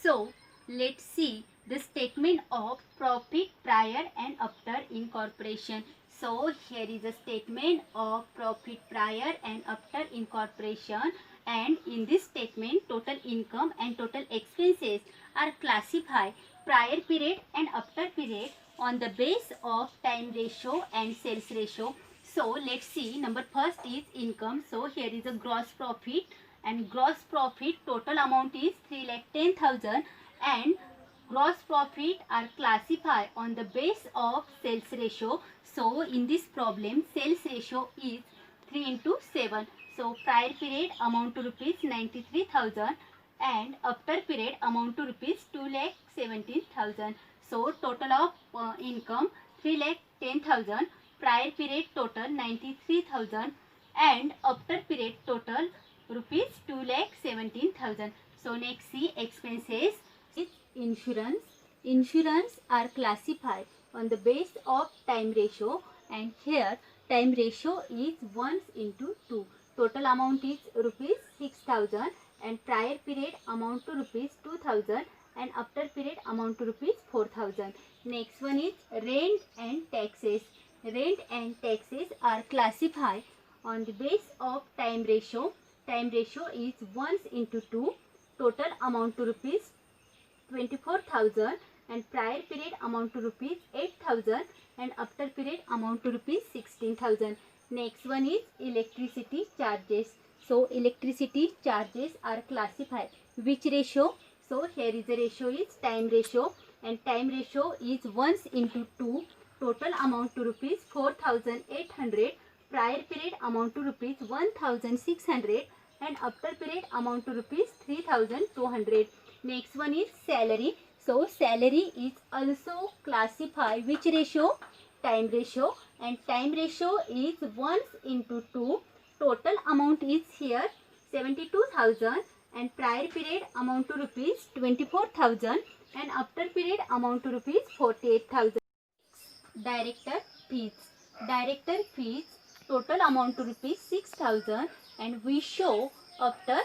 So let's see the statement of profit prior and after incorporation. So here is a statement of profit prior and after incorporation, and in this statement total income and total expenses are classified prior period and after period on the base of time ratio and sales ratio. So let's see, number first is income. So here is a gross profit, and gross profit total amount is 3,10,000, and gross profit are classified on the base of sales ratio. So in this problem sales ratio is 3 into 7. So prior period amount to rupees 93,000 and after period amount to rupees 2,17,000. So total of income 3,10,000, prior period total 93,000 and after period total rupees 2,17,000. So next see expenses. Insurance. Insurance are classified on the base of time ratio, and here time ratio is 1 into 2. Total amount is rupees 6,000 and prior period amount to rupees 2,000 and after period amount to rupees 4,000. Next one is rent and taxes. Rent and taxes are classified on the base of time ratio. Time ratio is 1 into 2. Total amount to rupees 24,000 and prior period amount to rupees 8,000 and after period amount to rupees 16,000. Next one is electricity charges. So electricity charges are classified which ratio? So here is the ratio is time ratio, and time ratio is 1 into 2. Total amount to rupees 4,800, prior period amount to rupees 1,600 and after period amount to rupees 3,200. Next one is salary. So salary is also classified which ratio? Time ratio, and time ratio is 1 into 2. Total amount is here 72,000 and prior period amount to rupees 24,000 and after period amount to rupees 48,000. Director fees. Director fees total amount to rupees 6,000 and we show after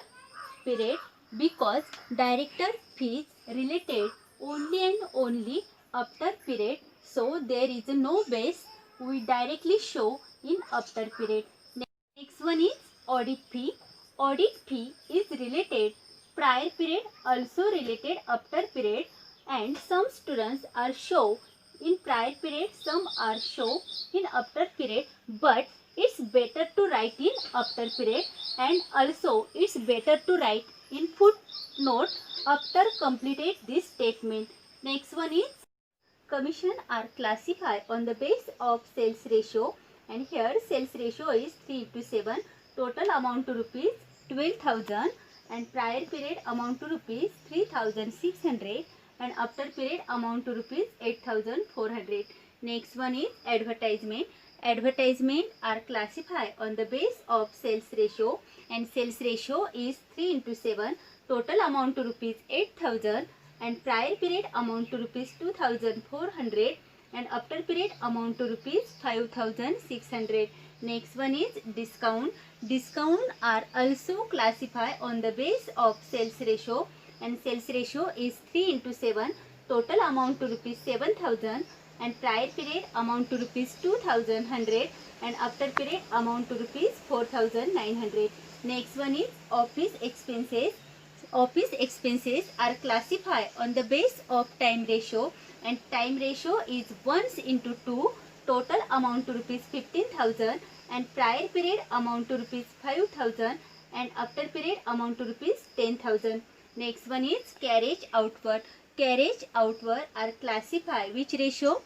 period because director fees related only and only after period, so there is no base, we directly show in after period. Next one is audit fee. Audit fee is related prior period, also related after period, and some students are show in prior period, some are show in after period, but it's better to write in after period, and also it's better to write in footnote after completed this statement. Next one is commission are classified on the base of sales ratio, and here sales ratio is 3 to 7. Total amount to rupees 12,000 and prior period amount to rupees 3,600 and after period amount to rupees 8,400. Next one is advertisement. Advertisement are classified on the base of sales ratio, and sales ratio is 3 into 7. Total amount to rupees 8,000 and prior period amount to rupees 2,400 and after period amount to rupees 5,600. Next one is discount. Discount are also classified on the base of sales ratio, and sales ratio is 3 into 7. Total amount to rupees 7,000 and prior period amount to rupees 2,100 and after period amount to rupees 4,900. Next one is office expenses. Office expenses are classified on the base of time ratio, and time ratio is 1 into 2. Total amount to rupees 15,000 and prior period amount to rupees 5,000 and after period amount to rupees 10,000. Next one is carriage outward. Carriage outward are classified which ratio?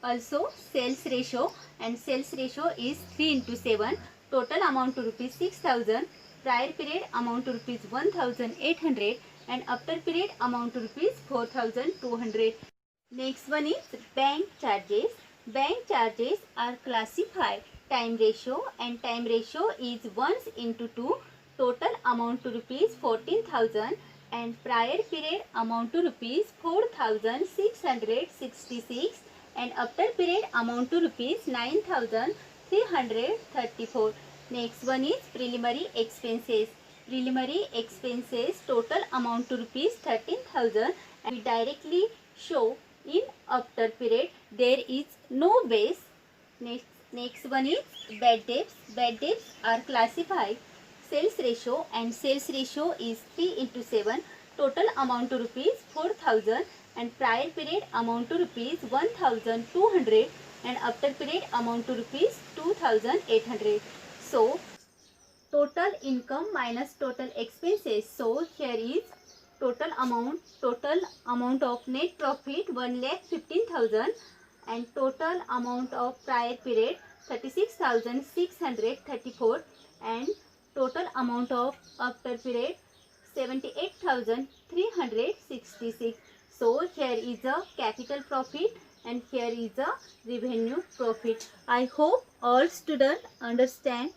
Also sales ratio, and sales ratio is 3 into 7. Total amount to rupees 6,000, prior period amount to rupees 1,800 and after period amount to rupees 4,200. Next one is bank charges. Bank charges are classified time ratio, and time ratio is 1 into 2. Total amount to rupees 14,000 and prior period amount to rupees 4,666 and after period amount to rupees 9,334. Next one is preliminary expenses. preliminary expenses total amount to rupees 13,000, and we directly show in after period there is no base. Next one is bad debts. Bad debts are classified sales ratio, and sales ratio is 3:7. Total amount to rupees 4,000, and prior period amount to rupees 1,200, and after period amount to rupees 2,800. So total income minus total expenses. So here is total amount of net profit 1,15,000, and total amount of prior period 36,634, and total amount of after period 78,366. So here is a capital profit and here is a revenue profit. I hope all students understand